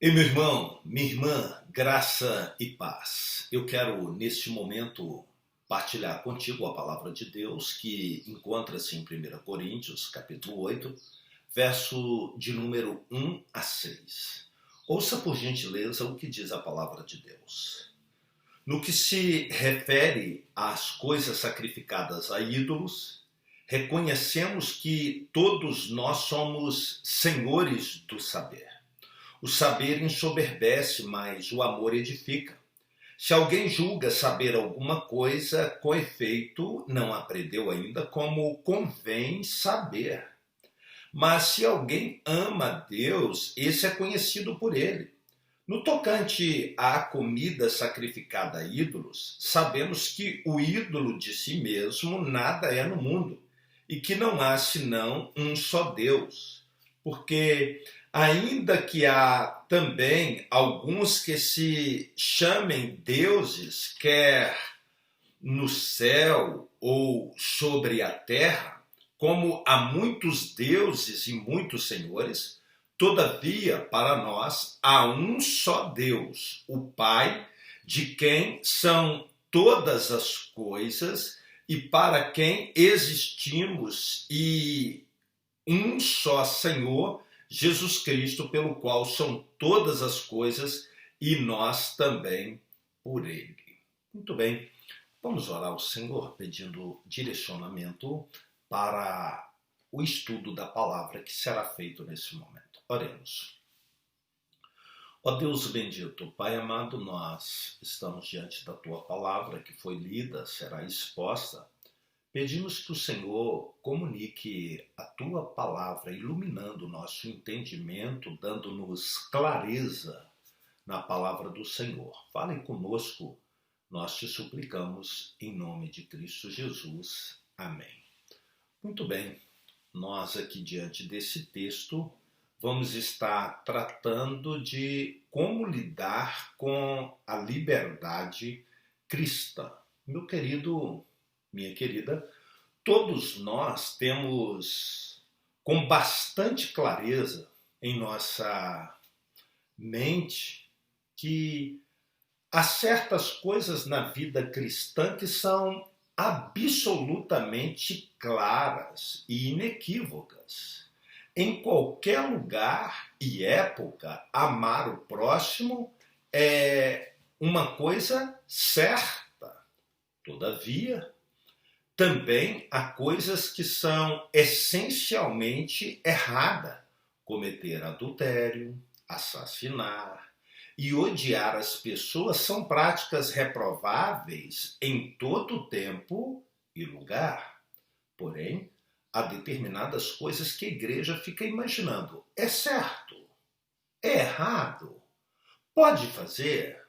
Meu irmão, minha irmã, graça e paz. Eu quero, neste momento, partilhar contigo a palavra de Deus que encontra-se em 1 Coríntios, capítulo 8, verso de número 1 a 6. Ouça, por gentileza, o que diz a palavra de Deus. No que se refere às coisas sacrificadas a ídolos, reconhecemos que todos nós somos senhores do saber. O saber ensoberbece, mas o amor edifica. Se alguém julga saber alguma coisa, com efeito, não aprendeu ainda como convém saber. Mas se alguém ama a Deus, esse é conhecido por ele. No tocante à comida sacrificada a ídolos, sabemos que o ídolo de si mesmo nada é no mundo, e que não há senão um só Deus. Porque ainda que há também alguns que se chamem deuses, quer no céu ou sobre a terra, como há muitos deuses e muitos senhores, todavia para nós há um só Deus, o Pai, de quem são todas as coisas e para quem existimos, e um só Senhor, Jesus Cristo, pelo qual são todas as coisas e nós também por ele. Muito bem, vamos orar ao Senhor pedindo direcionamento para o estudo da palavra que será feito nesse momento. Oremos. Ó Deus bendito, Pai amado, nós estamos diante da Tua palavra que foi lida, será exposta. Pedimos que o Senhor comunique a Tua palavra, iluminando o nosso entendimento, dando-nos clareza na palavra do Senhor. Fale conosco, nós te suplicamos, em nome de Cristo Jesus. Amém. Muito bem, nós aqui diante desse texto vamos estar tratando de como lidar com a liberdade cristã. Meu querido, minha querida, todos nós temos com bastante clareza em nossa mente que há certas coisas na vida cristã que são absolutamente claras e inequívocas. Em qualquer lugar e época, amar o próximo é uma coisa certa. Todavia, também há coisas que são essencialmente erradas. Cometer adultério, assassinar e odiar as pessoas são práticas reprováveis em todo tempo e lugar. Porém, há determinadas coisas que a igreja fica imaginando. É certo? É errado? Pode fazer?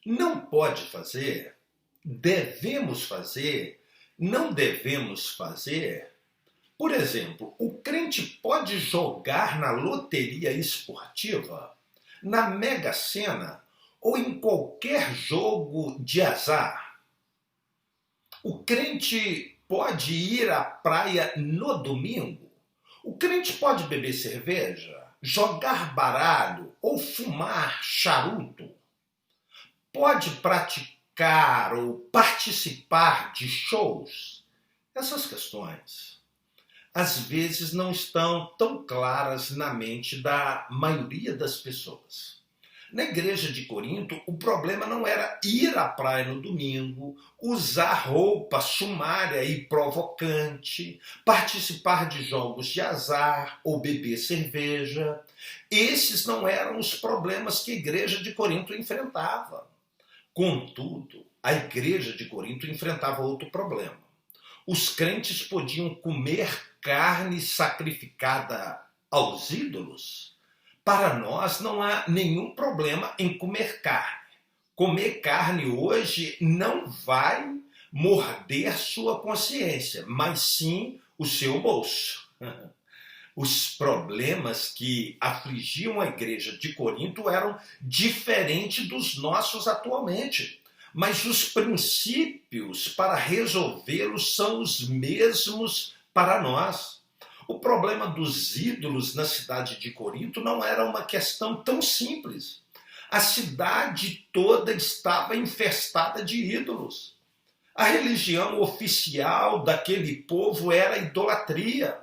Não pode fazer? Devemos fazer? Não devemos fazer? Por exemplo, o crente pode jogar na loteria esportiva, na Mega Sena ou em qualquer jogo de azar? O crente pode ir à praia no domingo? O crente pode beber cerveja, jogar baralho ou fumar charuto? Pode praticar ou participar de shows? Essas questões, às vezes, não estão tão claras na mente da maioria das pessoas. Na igreja de Corinto, o problema não era ir à praia no domingo, usar roupa sumária e provocante, participar de jogos de azar ou beber cerveja. Esses não eram os problemas que a igreja de Corinto enfrentava. Contudo, a igreja de Corinto enfrentava outro problema. Os crentes podiam comer carne sacrificada aos ídolos? Para nós não há nenhum problema em comer carne. Comer carne hoje não vai morder sua consciência, mas sim o seu bolso. Os problemas que afligiam a igreja de Corinto eram diferentes dos nossos atualmente. Mas os princípios para resolvê-los são os mesmos para nós. O problema dos ídolos na cidade de Corinto não era uma questão tão simples. A cidade toda estava infestada de ídolos. A religião oficial daquele povo era a idolatria.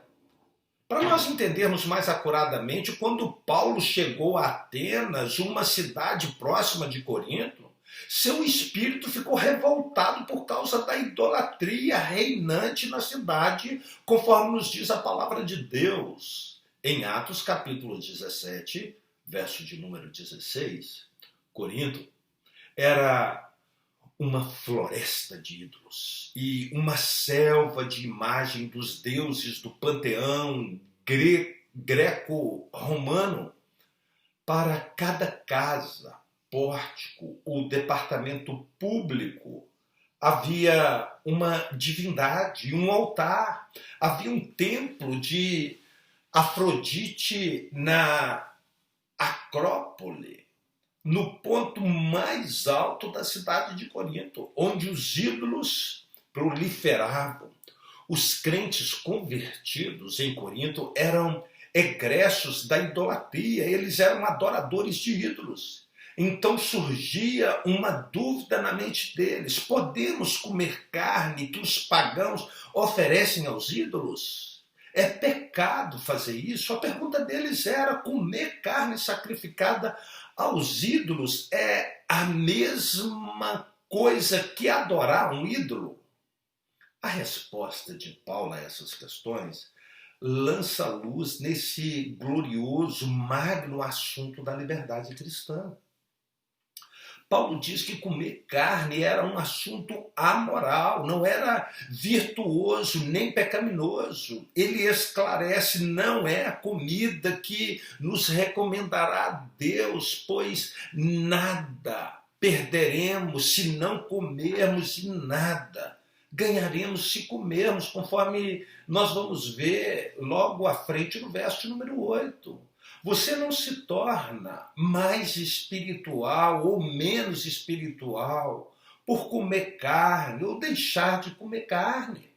Para nós entendermos mais acuradamente, quando Paulo chegou a Atenas, uma cidade próxima de Corinto, seu espírito ficou revoltado por causa da idolatria reinante na cidade, conforme nos diz a palavra de Deus. Em Atos capítulo 17, verso de número 16, Corinto era uma floresta de ídolos e uma selva de imagem dos deuses do panteão greco-romano. Para cada casa, pórtico ou departamento público havia uma divindade, um altar. Havia um templo de Afrodite na Acrópole, no ponto mais alto da cidade de Corinto, onde os ídolos proliferavam. Os crentes convertidos em Corinto eram egressos da idolatria, eles eram adoradores de ídolos. Então surgia uma dúvida na mente deles: podemos comer carne que os pagãos oferecem aos ídolos? É pecado fazer isso? A pergunta deles era: comer carne sacrificada aos ídolos é a mesma coisa que adorar um ídolo? A resposta de Paulo a essas questões lança luz nesse glorioso, magno assunto da liberdade cristã. Paulo diz que comer carne era um assunto amoral, não era virtuoso nem pecaminoso. Ele esclarece: não é a comida que nos recomendará Deus, pois nada perderemos se não comermos e nada ganharemos se comermos, conforme nós vamos ver logo à frente no verso número 8. Você não se torna mais espiritual ou menos espiritual por comer carne ou deixar de comer carne.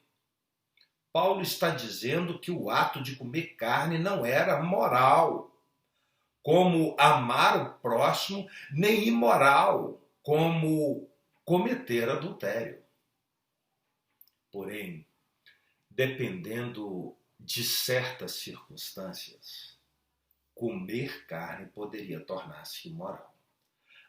Paulo está dizendo que o ato de comer carne não era moral, como amar o próximo, nem imoral, como cometer adultério. Porém, dependendo de certas circunstâncias, comer carne poderia tornar-se imoral.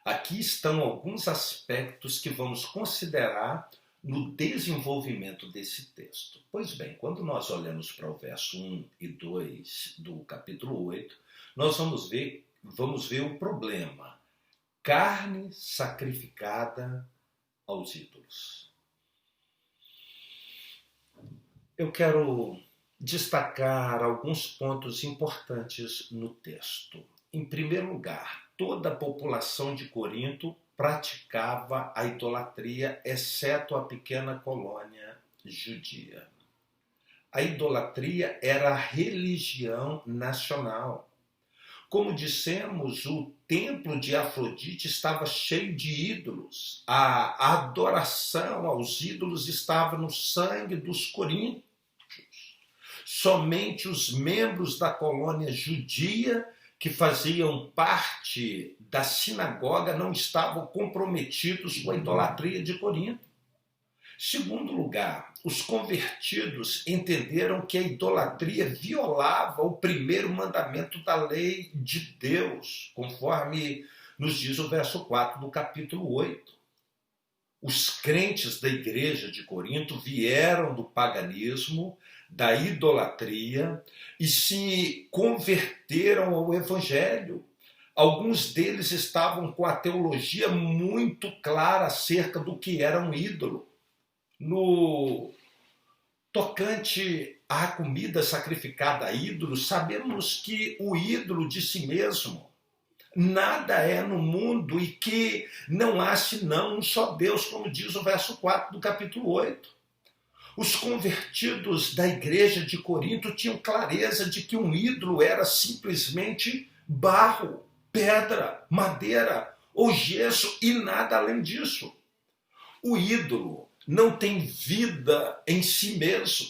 Aqui estão alguns aspectos que vamos considerar no desenvolvimento desse texto. Pois bem, quando nós olhamos para o verso 1 e 2 do capítulo 8, nós vamos ver o problema: carne sacrificada aos ídolos. Eu quero destacar alguns pontos importantes no texto. Em primeiro lugar, toda a população de Corinto praticava a idolatria, exceto a pequena colônia judia. A idolatria era a religião nacional. Como dissemos, o templo de Afrodite estava cheio de ídolos. A adoração aos ídolos estava no sangue dos coríntios. Somente os membros da colônia judia que faziam parte da sinagoga não estavam comprometidos com a idolatria de Corinto. Segundo lugar, os convertidos entenderam que a idolatria violava o primeiro mandamento da lei de Deus, conforme nos diz o verso 4 do capítulo 8. Os crentes da igreja de Corinto vieram do paganismo, da idolatria e se converteram ao evangelho. Alguns deles estavam com a teologia muito clara acerca do que era um ídolo. No tocante à comida sacrificada a ídolos, sabemos que o ídolo de si mesmo nada é no mundo e que não há senão um só Deus, como diz o verso 4 do capítulo 8. Os convertidos da igreja de Corinto tinham clareza de que um ídolo era simplesmente barro, pedra, madeira ou gesso e nada além disso. O ídolo não tem vida em si mesmo.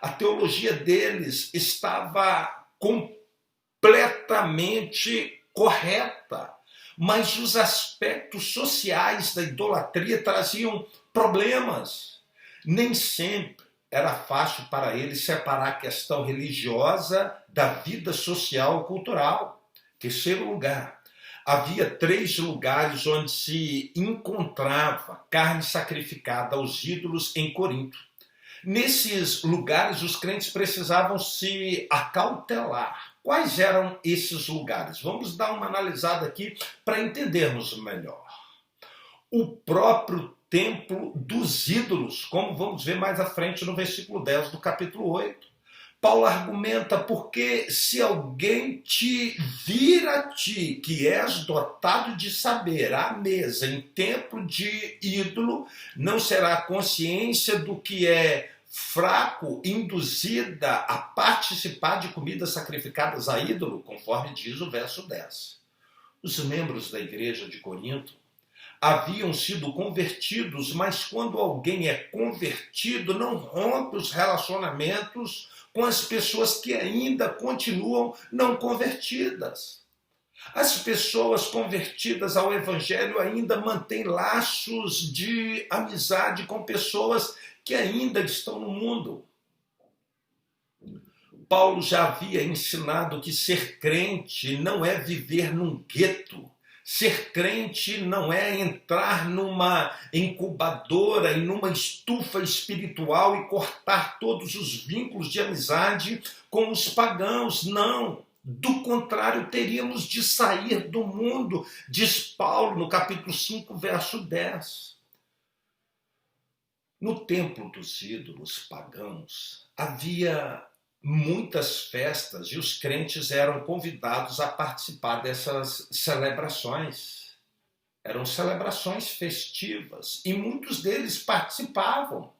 A teologia deles estava completamente correta, mas os aspectos sociais da idolatria traziam problemas. Nem sempre era fácil para eles separar a questão religiosa da vida social e cultural. Terceiro lugar, havia 3 lugares onde se encontrava carne sacrificada aos ídolos em Corinto. Nesses lugares, os crentes precisavam se acautelar. Quais eram esses lugares? Vamos dar uma analisada aqui para entendermos melhor. O próprio templo dos ídolos, como vamos ver mais à frente no versículo 10 do capítulo 8. Paulo argumenta porque se alguém te vir a ti, que és dotado de saber, à mesa em templo de ídolo, não será a consciência do que é fraco induzida a participar de comidas sacrificadas a ídolo, conforme diz o verso 10. Os membros da igreja de Corinto haviam sido convertidos, mas quando alguém é convertido, não rompe os relacionamentos com as pessoas que ainda continuam não convertidas. As pessoas convertidas ao Evangelho ainda mantêm laços de amizade com pessoas que ainda estão no mundo. Paulo já havia ensinado que ser crente não é viver num gueto. Ser crente não é entrar numa incubadora e numa estufa espiritual e cortar todos os vínculos de amizade com os pagãos. Não. Do contrário, teríamos de sair do mundo, diz Paulo no capítulo 5, verso 10. No templo dos ídolos pagãos, havia muitas festas e os crentes eram convidados a participar dessas celebrações. Eram celebrações festivas e muitos deles participavam.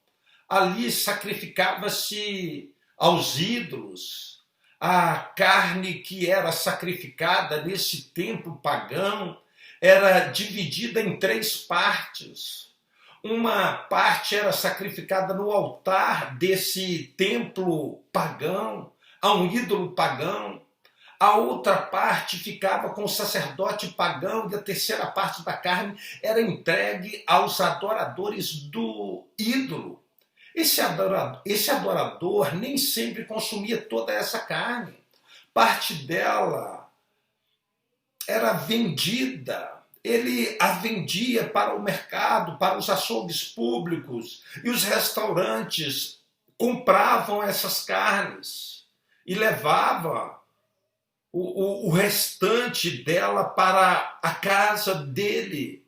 Ali sacrificava-se aos ídolos. A carne que era sacrificada nesse templo pagão era dividida em 3 partes. Uma parte era sacrificada no altar desse templo pagão, a um ídolo pagão. A outra parte ficava com o sacerdote pagão e a terceira parte da carne era entregue aos adoradores do ídolo. Esse adorador nem sempre consumia toda essa carne. Parte dela era vendida. Ele a vendia para o mercado, para os açougues públicos, e os restaurantes compravam essas carnes e levavam o restante dela para a casa dele.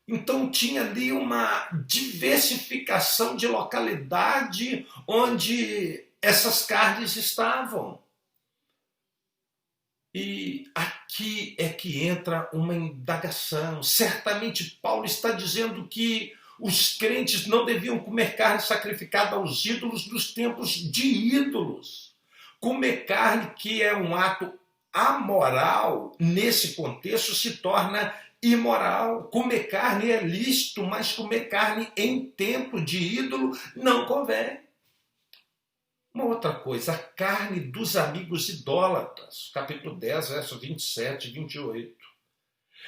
Então tinha ali uma diversificação de localidade onde essas carnes estavam. E aqui é que entra uma indagação. Certamente Paulo está dizendo que os crentes não deviam comer carne sacrificada aos ídolos dos templos de ídolos. Comer carne, que é um ato amoral, nesse contexto se torna imoral. Comer carne é lícito, mas comer carne em templo de ídolo não convém. Uma outra coisa, a carne dos amigos idólatras, capítulo 10, verso 27 e 28.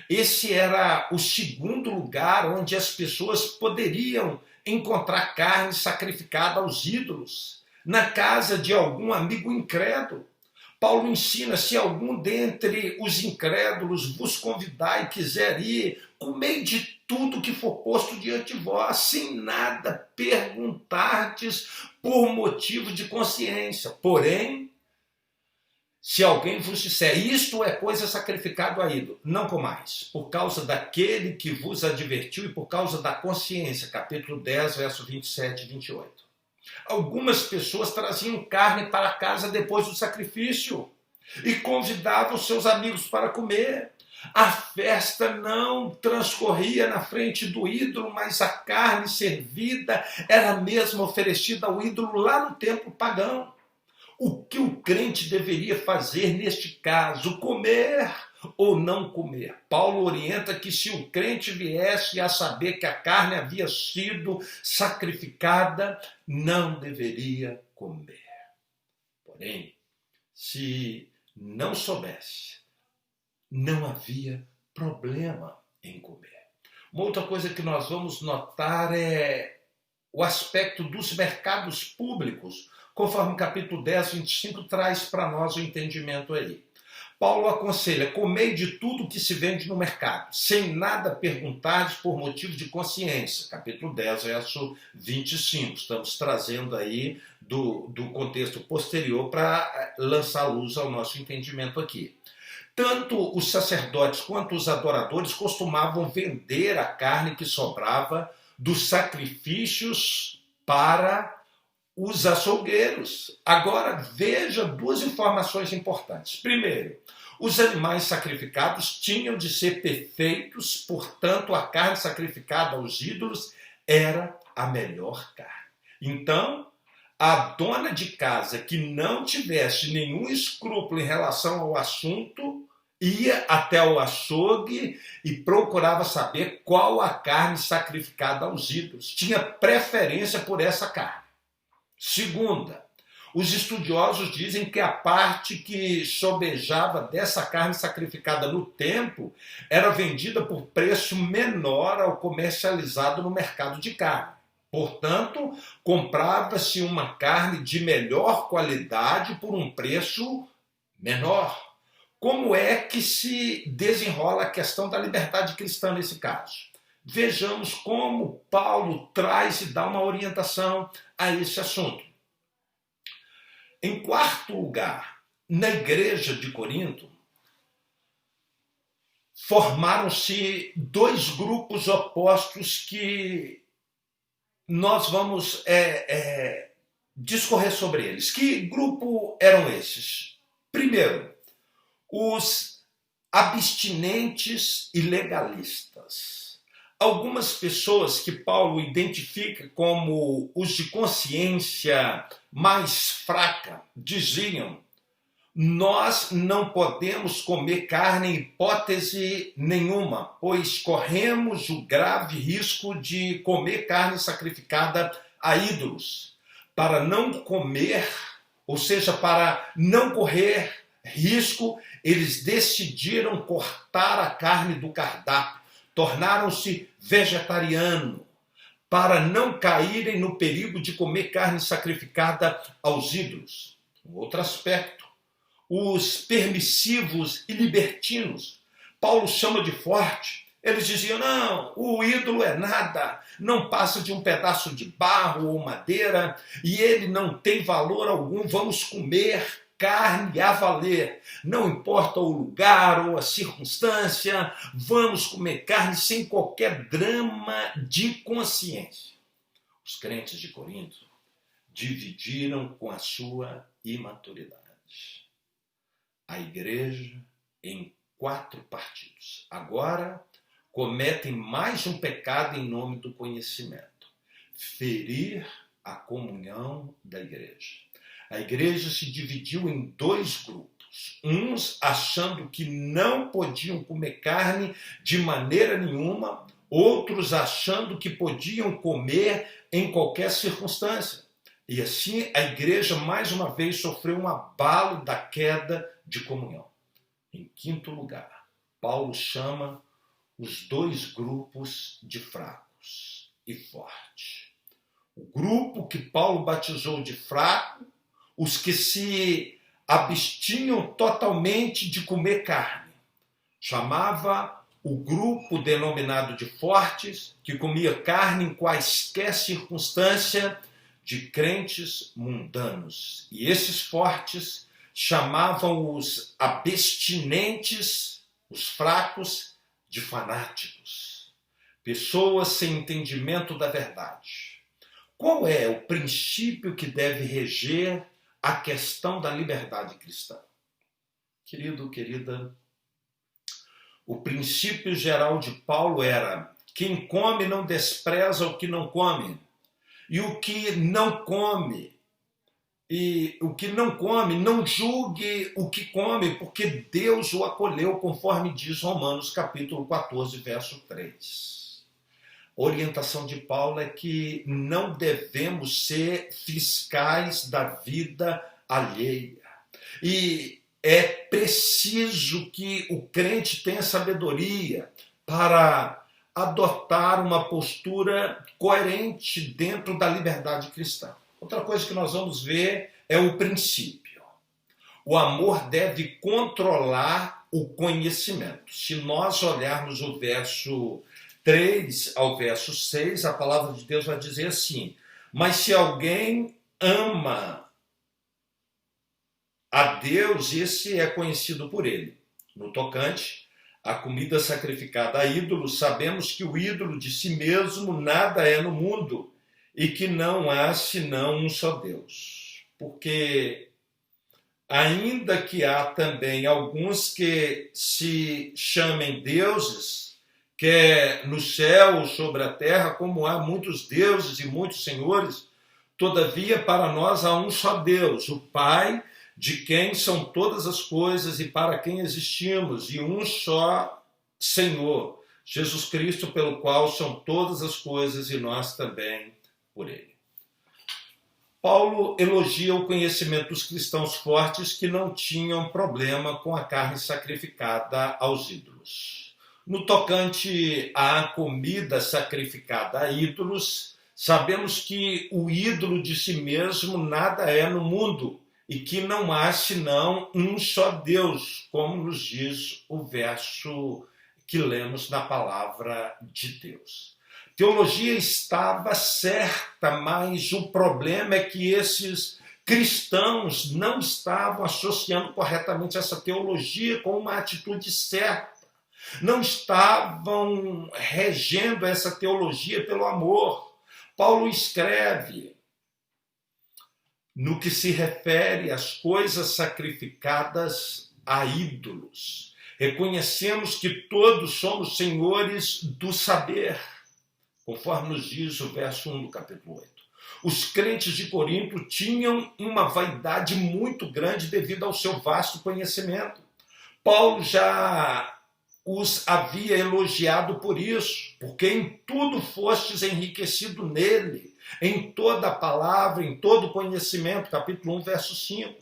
Esse era o segundo lugar onde as pessoas poderiam encontrar carne sacrificada aos ídolos, na casa de algum amigo incrédulo. Paulo ensina, se algum dentre os incrédulos vos convidar e quiser ir, comei de tudo que for posto diante de vós, sem nada perguntardes por motivo de consciência. Porém, se alguém vos disser, isto é coisa sacrificada a ídolo, não comais, por causa daquele que vos advertiu e por causa da consciência. Capítulo 10, verso 27 e 28. Algumas pessoas traziam carne para casa depois do sacrifício e convidavam seus amigos para comer. A festa não transcorria na frente do ídolo, mas a carne servida era mesmo oferecida ao ídolo lá no templo pagão. O que o crente deveria fazer neste caso? Comer ou não comer. Paulo orienta que se o crente viesse a saber que a carne havia sido sacrificada, não deveria comer. Porém, se não soubesse, não havia problema em comer. Uma outra coisa que nós vamos notar é o aspecto dos mercados públicos, conforme o capítulo 10, 25, traz para nós o entendimento aí. Paulo aconselha: comei de tudo que se vende no mercado, sem nada perguntares por motivo de consciência. Capítulo 10, verso 25. Estamos trazendo aí do contexto posterior para lançar luz ao nosso entendimento aqui. Tanto os sacerdotes quanto os adoradores costumavam vender a carne que sobrava dos sacrifícios para os açougueiros. Agora, veja duas informações importantes. Primeiro, os animais sacrificados tinham de ser perfeitos, portanto, a carne sacrificada aos ídolos era a melhor carne. Então, a dona de casa que não tivesse nenhum escrúpulo em relação ao assunto ia até o açougue e procurava saber qual a carne sacrificada aos ídolos. Tinha preferência por essa carne. Segunda, os estudiosos dizem que a parte que sobejava dessa carne sacrificada no templo era vendida por preço menor ao comercializado no mercado de carne. Portanto, comprava-se uma carne de melhor qualidade por um preço menor. Como é que se desenrola a questão da liberdade cristã nesse caso? Vejamos como Paulo traz e dá uma orientação a esse assunto. Em quarto lugar, na igreja de Corinto, formaram-se dois grupos opostos que nós vamos discorrer sobre eles. Que grupo eram esses? Primeiro, os abstinentes e legalistas. Algumas pessoas que Paulo identifica como os de consciência mais fraca diziam: nós não podemos comer carne em hipótese nenhuma, pois corremos o grave risco de comer carne sacrificada a ídolos. Para não comer, ou seja, para não correr risco, eles decidiram cortar a carne do cardápio, tornaram-se vegetarianos, para não caírem no perigo de comer carne sacrificada aos ídolos. Um outro aspecto, os permissivos e libertinos. Paulo chama de forte. Eles diziam: não, o ídolo é nada, não passa de um pedaço de barro ou madeira, e ele não tem valor algum, vamos comer carne a valer, não importa o lugar ou a circunstância, vamos comer carne sem qualquer drama de consciência. Os crentes de Corinto dividiram com a sua imaturidade a igreja em 4 partidos. Agora cometem mais um pecado em nome do conhecimento: ferir a comunhão da igreja. A igreja se dividiu em 2 grupos. Uns achando que não podiam comer carne de maneira nenhuma, outros achando que podiam comer em qualquer circunstância. E assim a igreja mais uma vez sofreu um abalo da queda de comunhão. Em quinto lugar, Paulo chama os 2 grupos de fracos e fortes. O grupo que Paulo batizou de fraco, os que se abstinham totalmente de comer carne. Chamava o grupo denominado de fortes, que comia carne em quaisquer circunstância, de crentes mundanos. E esses fortes chamavam os abstinentes, os fracos, de fanáticos. Pessoas sem entendimento da verdade. Qual é o princípio que deve reger a questão da liberdade cristã? Querido, querida, o princípio geral de Paulo era: quem come não despreza o que não come, e o que não come e o que não come, não julgue o que come, porque Deus o acolheu, conforme diz Romanos capítulo 14, verso 3. A orientação de Paulo é que não devemos ser fiscais da vida alheia. E é preciso que o crente tenha sabedoria para adotar uma postura coerente dentro da liberdade cristã. Outra coisa que nós vamos ver é o princípio. O amor deve controlar o conhecimento. Se nós olharmos o verso 3 ao verso 6, a palavra de Deus vai dizer assim: mas se alguém ama a Deus, esse é conhecido por ele. No tocante à comida sacrificada a ídolos, sabemos que o ídolo de si mesmo nada é no mundo, e que não há senão um só Deus. Porque, ainda que há também alguns que se chamem deuses, quer no céu ou sobre a terra, como há muitos deuses e muitos senhores, todavia para nós há um só Deus, o Pai, de quem são todas as coisas e para quem existimos, e um só Senhor, Jesus Cristo, pelo qual são todas as coisas e nós também por ele. Paulo elogia o conhecimento dos cristãos fortes que não tinham problema com a carne sacrificada aos ídolos. No tocante à comida sacrificada a ídolos, sabemos que o ídolo de si mesmo nada é no mundo e que não há senão um só Deus, como nos diz o verso que lemos na palavra de Deus. Teologia estava certa, mas o problema é que esses cristãos não estavam associando corretamente essa teologia com uma atitude certa. Não estavam regendo essa teologia pelo amor. Paulo escreve no que se refere às coisas sacrificadas a ídolos. Reconhecemos que todos somos senhores do saber, conforme nos diz o verso 1 do capítulo 8. Os crentes de Corinto tinham uma vaidade muito grande devido ao seu vasto conhecimento. Paulo já os havia elogiado por isso, porque em tudo fostes enriquecido nele, em toda a palavra, em todo o conhecimento, capítulo 1, verso 5.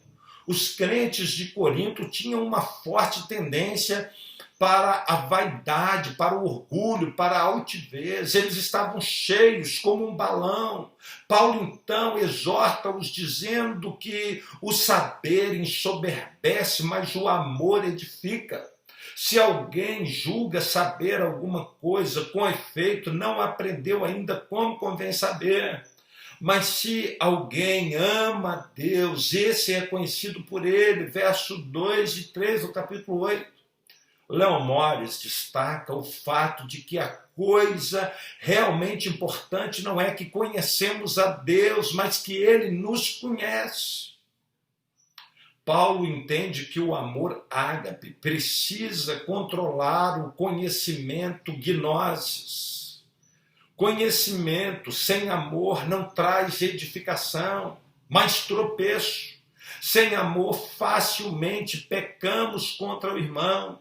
Os crentes de Corinto tinham uma forte tendência para a vaidade, para o orgulho, para a altivez. Eles estavam cheios como um balão. Paulo, então, exorta-os dizendo que o saber ensoberbece, mas o amor edifica. Se alguém julga saber alguma coisa, com efeito, não aprendeu ainda como convém saber. Mas se alguém ama a Deus, esse é conhecido por ele. Verso 2 e 3 do capítulo 8. Leon Morris destaca o fato de que a coisa realmente importante não é que conhecemos a Deus, mas que ele nos conhece. Paulo entende que o amor ágape precisa controlar o conhecimento gnosis. Conhecimento sem amor não traz edificação, mas tropeço. Sem amor, facilmente pecamos contra o irmão.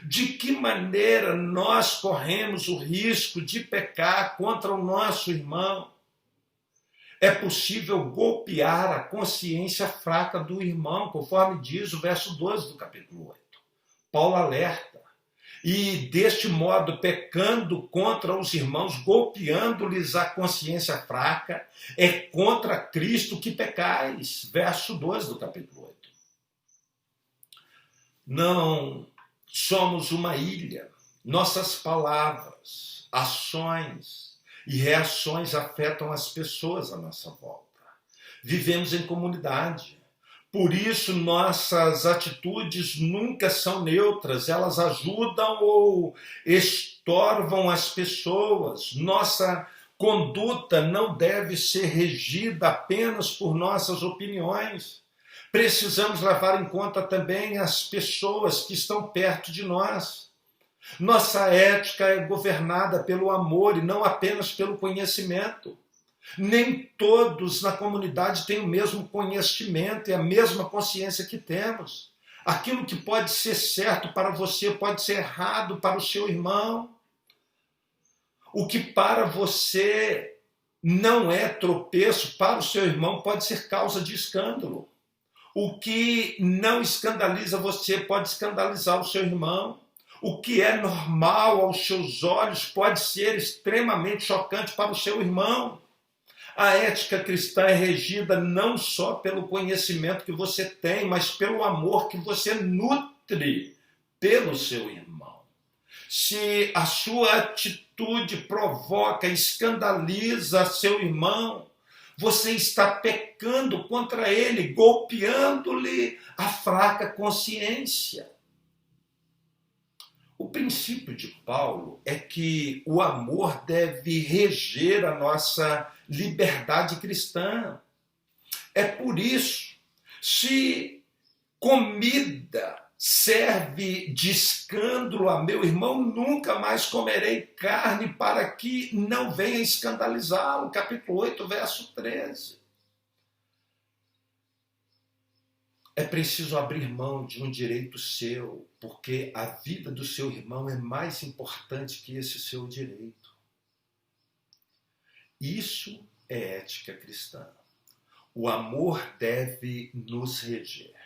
De que maneira nós corremos o risco de pecar contra o nosso irmão? É possível golpear a consciência fraca do irmão, conforme diz o verso 12 do capítulo 8. Paulo alerta. E, deste modo, pecando contra os irmãos, golpeando-lhes a consciência fraca, é contra Cristo que pecais. Verso 12 do capítulo 8. Não somos uma ilha. Nossas palavras, ações e reações afetam as pessoas à nossa volta. Vivemos em comunidade. Por isso, nossas atitudes nunca são neutras. Elas ajudam ou estorvam as pessoas. Nossa conduta não deve ser regida apenas por nossas opiniões. Precisamos levar em conta também as pessoas que estão perto de nós. Nossa ética é governada pelo amor e não apenas pelo conhecimento. Nem todos na comunidade têm o mesmo conhecimento e a mesma consciência que temos. Aquilo que pode ser certo para você pode ser errado para o seu irmão. O que para você não é tropeço, para o seu irmão pode ser causa de escândalo. O que não escandaliza você pode escandalizar o seu irmão. O que é normal aos seus olhos pode ser extremamente chocante para o seu irmão. A ética cristã é regida não só pelo conhecimento que você tem, mas pelo amor que você nutre pelo seu irmão. Se a sua atitude provoca, escandaliza seu irmão, você está pecando contra ele, golpeando-lhe a fraca consciência. O princípio de Paulo é que o amor deve reger a nossa liberdade cristã. É por isso, se comida serve de escândalo a meu irmão, nunca mais comerei carne para que não venha escandalizá-lo. Capítulo 8, verso 13. É preciso abrir mão de um direito seu, porque a vida do seu irmão é mais importante que esse seu direito. Isso é ética cristã. O amor deve nos reger.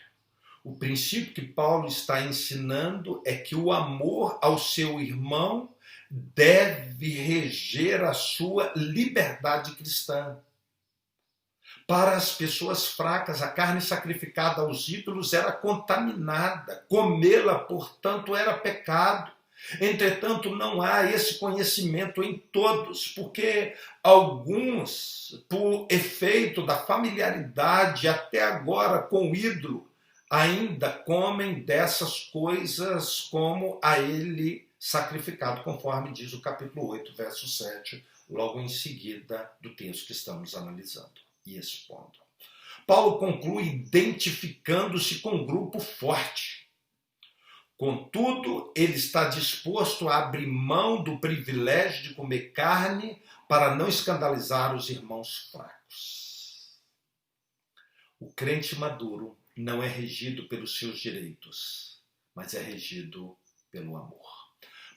O princípio que Paulo está ensinando é que o amor ao seu irmão deve reger a sua liberdade cristã. Para as pessoas fracas, a carne sacrificada aos ídolos era contaminada. Comê-la, portanto, era pecado. Entretanto, não há esse conhecimento em todos, porque alguns, por efeito da familiaridade até agora com o ídolo, ainda comem dessas coisas como a ele sacrificado, conforme diz o capítulo 8, verso 7, logo em seguida do texto que estamos analisando e expondo. Paulo conclui identificando-se com um grupo forte. Contudo, ele está disposto a abrir mão do privilégio de comer carne para não escandalizar os irmãos fracos. O crente maduro não é regido pelos seus direitos, mas é regido pelo amor.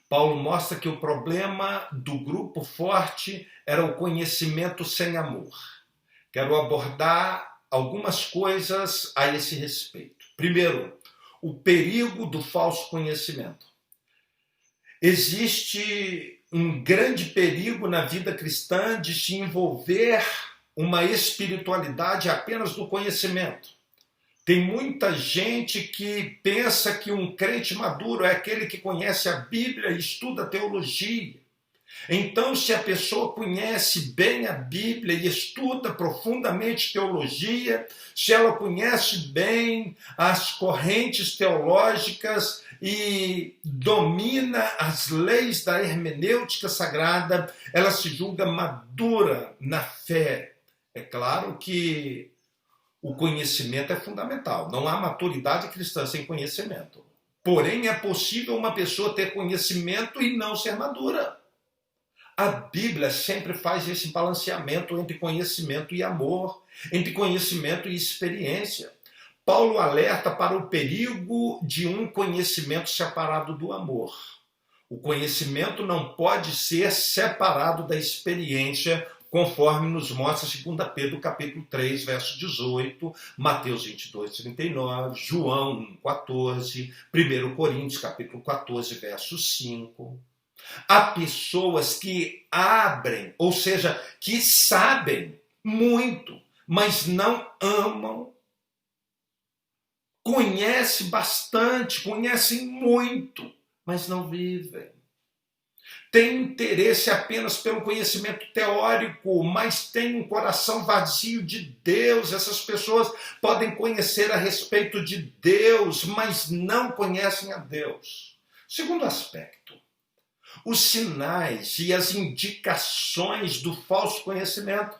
Paulo mostra que o problema do grupo forte era o conhecimento sem amor. Quero abordar algumas coisas a esse respeito. Primeiro, o perigo do falso conhecimento. Existe um grande perigo na vida cristã de se envolver uma espiritualidade apenas do conhecimento. Tem muita gente que pensa que um crente maduro é aquele que conhece a Bíblia e estuda teologia. Então, se a pessoa conhece bem a Bíblia e estuda profundamente teologia, se ela conhece bem as correntes teológicas e domina as leis da hermenêutica sagrada, ela se julga madura na fé. É claro que o conhecimento é fundamental. Não há maturidade cristã sem conhecimento. Porém, é possível uma pessoa ter conhecimento e não ser madura. A Bíblia sempre faz esse balanceamento entre conhecimento e amor, entre conhecimento e experiência. Paulo alerta para o perigo de um conhecimento separado do amor. O conhecimento não pode ser separado da experiência, conforme nos mostra 2 Pedro capítulo 3, verso 18, Mateus 22, 39, João 1, 14, 1 Coríntios capítulo 14, verso 5. Há pessoas que abrem, ou seja, que sabem muito, mas não amam. Conhecem bastante, conhecem muito, mas não vivem. Tem interesse apenas pelo conhecimento teórico, mas tem um coração vazio de Deus. Essas pessoas podem conhecer a respeito de Deus, mas não conhecem a Deus. Segundo aspecto, os sinais e as indicações do falso conhecimento.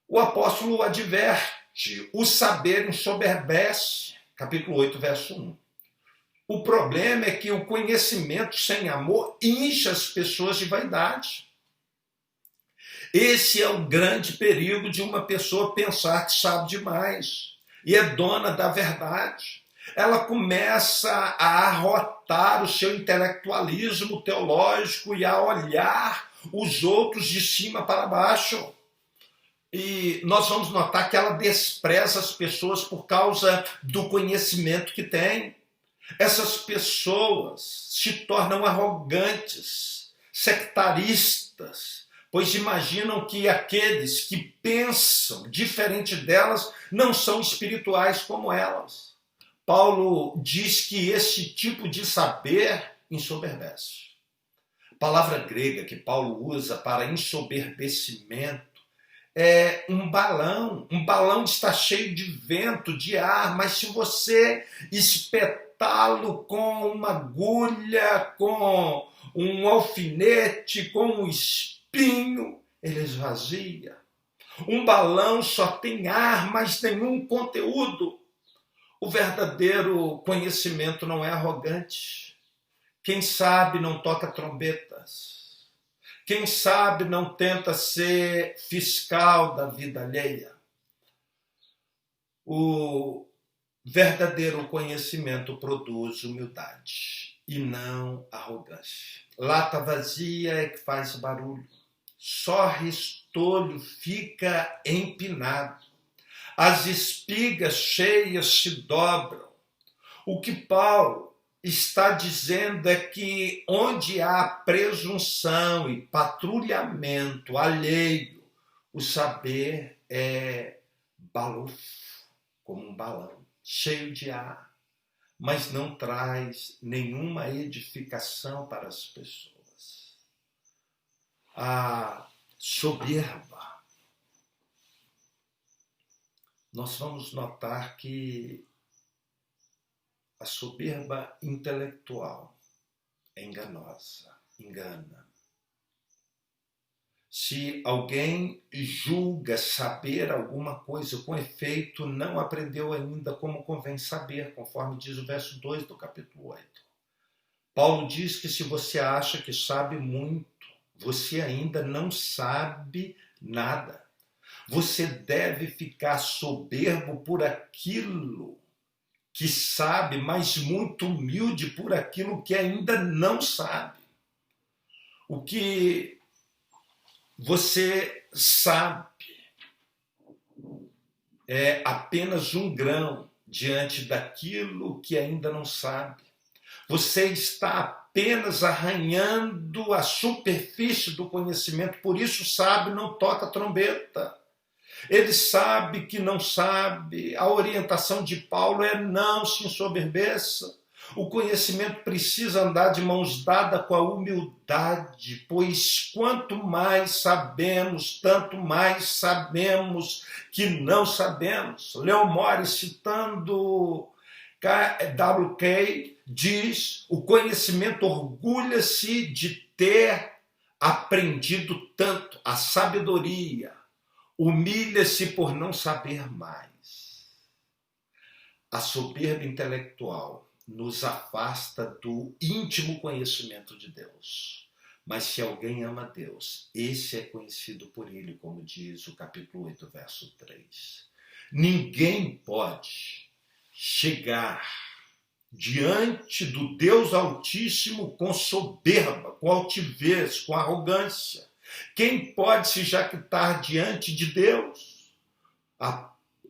O apóstolo adverte: o saber ensoberbece, capítulo 8, verso 1. O problema é que o conhecimento sem amor incha as pessoas de vaidade. Esse é o grande perigo de uma pessoa pensar que sabe demais e é dona da verdade. Ela começa a arrotar o seu intelectualismo teológico e a olhar os outros de cima para baixo. E nós vamos notar que ela despreza as pessoas por causa do conhecimento que tem. Essas pessoas se tornam arrogantes, sectaristas, pois imaginam que aqueles que pensam diferente delas não são espirituais como elas. Paulo diz que esse tipo de saber ensoberbece. A palavra grega que Paulo usa para ensoberbecimento é um balão. Um balão está cheio de vento, de ar, mas se você espetá-lo com uma agulha, com um alfinete, com um espinho, ele esvazia. Um balão só tem ar, mas nenhum conteúdo. O verdadeiro conhecimento não é arrogante. Quem sabe não toca trombetas. Quem sabe não tenta ser fiscal da vida alheia. O verdadeiro conhecimento produz humildade e não arrogância. Lata vazia é que faz barulho. Só restolho fica empinado. As espigas cheias se dobram. O que Paulo está dizendo é que onde há presunção e patrulhamento alheio, o saber é balofo, como um balão, cheio de ar, mas não traz nenhuma edificação para as pessoas. A soberba. Nós vamos notar que a soberba intelectual é enganosa, engana. Se alguém julga saber alguma coisa, com efeito, não aprendeu ainda como convém saber, conforme diz o verso 2 do capítulo 8. Paulo diz que se você acha que sabe muito, você ainda não sabe nada. Você deve ficar soberbo por aquilo que sabe, mas muito humilde por aquilo que ainda não sabe. O que você sabe é apenas um grão diante daquilo que ainda não sabe. Você está apenas arranhando a superfície do conhecimento, por isso sabe, não toca trombeta. Ele sabe que não sabe. A orientação de Paulo é não se ensoberbeça. O conhecimento precisa andar de mãos dadas com a humildade, pois quanto mais sabemos, tanto mais sabemos que não sabemos. Leon Morris, citando W.K., diz: o conhecimento orgulha-se de ter aprendido tanto, a sabedoria humilha-se por não saber mais. A soberba intelectual nos afasta do íntimo conhecimento de Deus. Mas se alguém ama Deus, esse é conhecido por ele, como diz o capítulo 8, verso 3. Ninguém pode chegar diante do Deus Altíssimo com soberba, com altivez, com arrogância. Quem pode se jactar diante de Deus?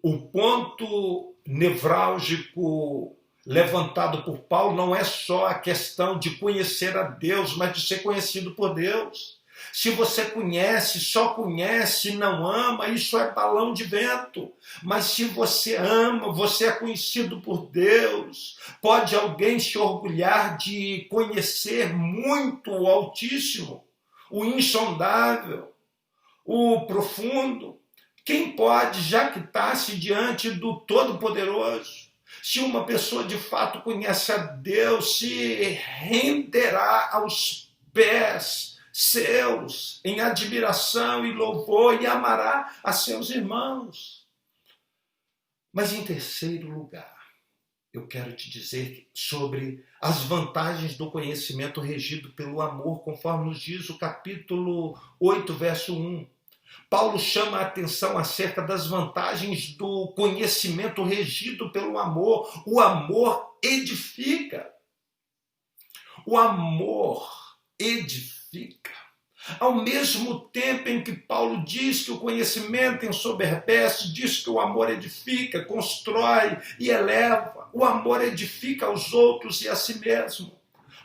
O ponto nevrálgico levantado por Paulo não é só a questão de conhecer a Deus, mas de ser conhecido por Deus. Se você conhece, só conhece e não ama, isso é balão de vento. Mas se você ama, você é conhecido por Deus. Pode alguém se orgulhar de conhecer muito o Altíssimo, o insondável, o profundo? Quem pode jactar-se diante do Todo-Poderoso? Se uma pessoa de fato conhece a Deus, se renderá aos pés seus em admiração e louvor e amará a seus irmãos. Mas em terceiro lugar, eu quero te dizer sobre as vantagens do conhecimento regido pelo amor, conforme nos diz o capítulo 8, verso 1. Paulo chama a atenção acerca das vantagens do conhecimento regido pelo amor. O amor edifica. O amor edifica. Ao mesmo tempo em que Paulo diz que o conhecimento ensoberbece, diz que o amor edifica, constrói e eleva. O amor edifica aos outros e a si mesmo.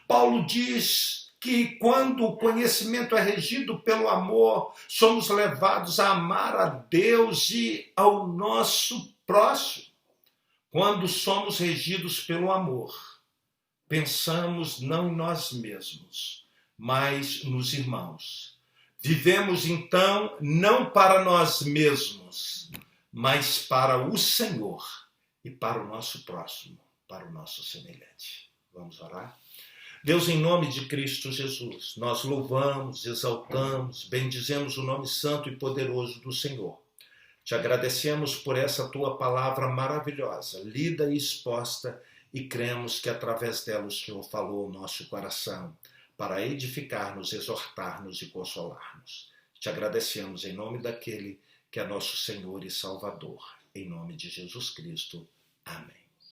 Paulo diz que quando o conhecimento é regido pelo amor, somos levados a amar a Deus e ao nosso próximo. Quando somos regidos pelo amor, pensamos não em nós mesmos, mas nos irmãos. Vivemos então não para nós mesmos, mas para o Senhor e para o nosso próximo, para o nosso semelhante. Vamos orar? Deus, em nome de Cristo Jesus, nós louvamos, exaltamos, bendizemos o nome santo e poderoso do Senhor. Te agradecemos por essa tua palavra maravilhosa, lida e exposta, e cremos que através dela o Senhor falou ao nosso coração para edificar-nos, exortar-nos e consolar-nos. Te agradecemos em nome daquele que é nosso Senhor e Salvador. Em nome de Jesus Cristo. Amém.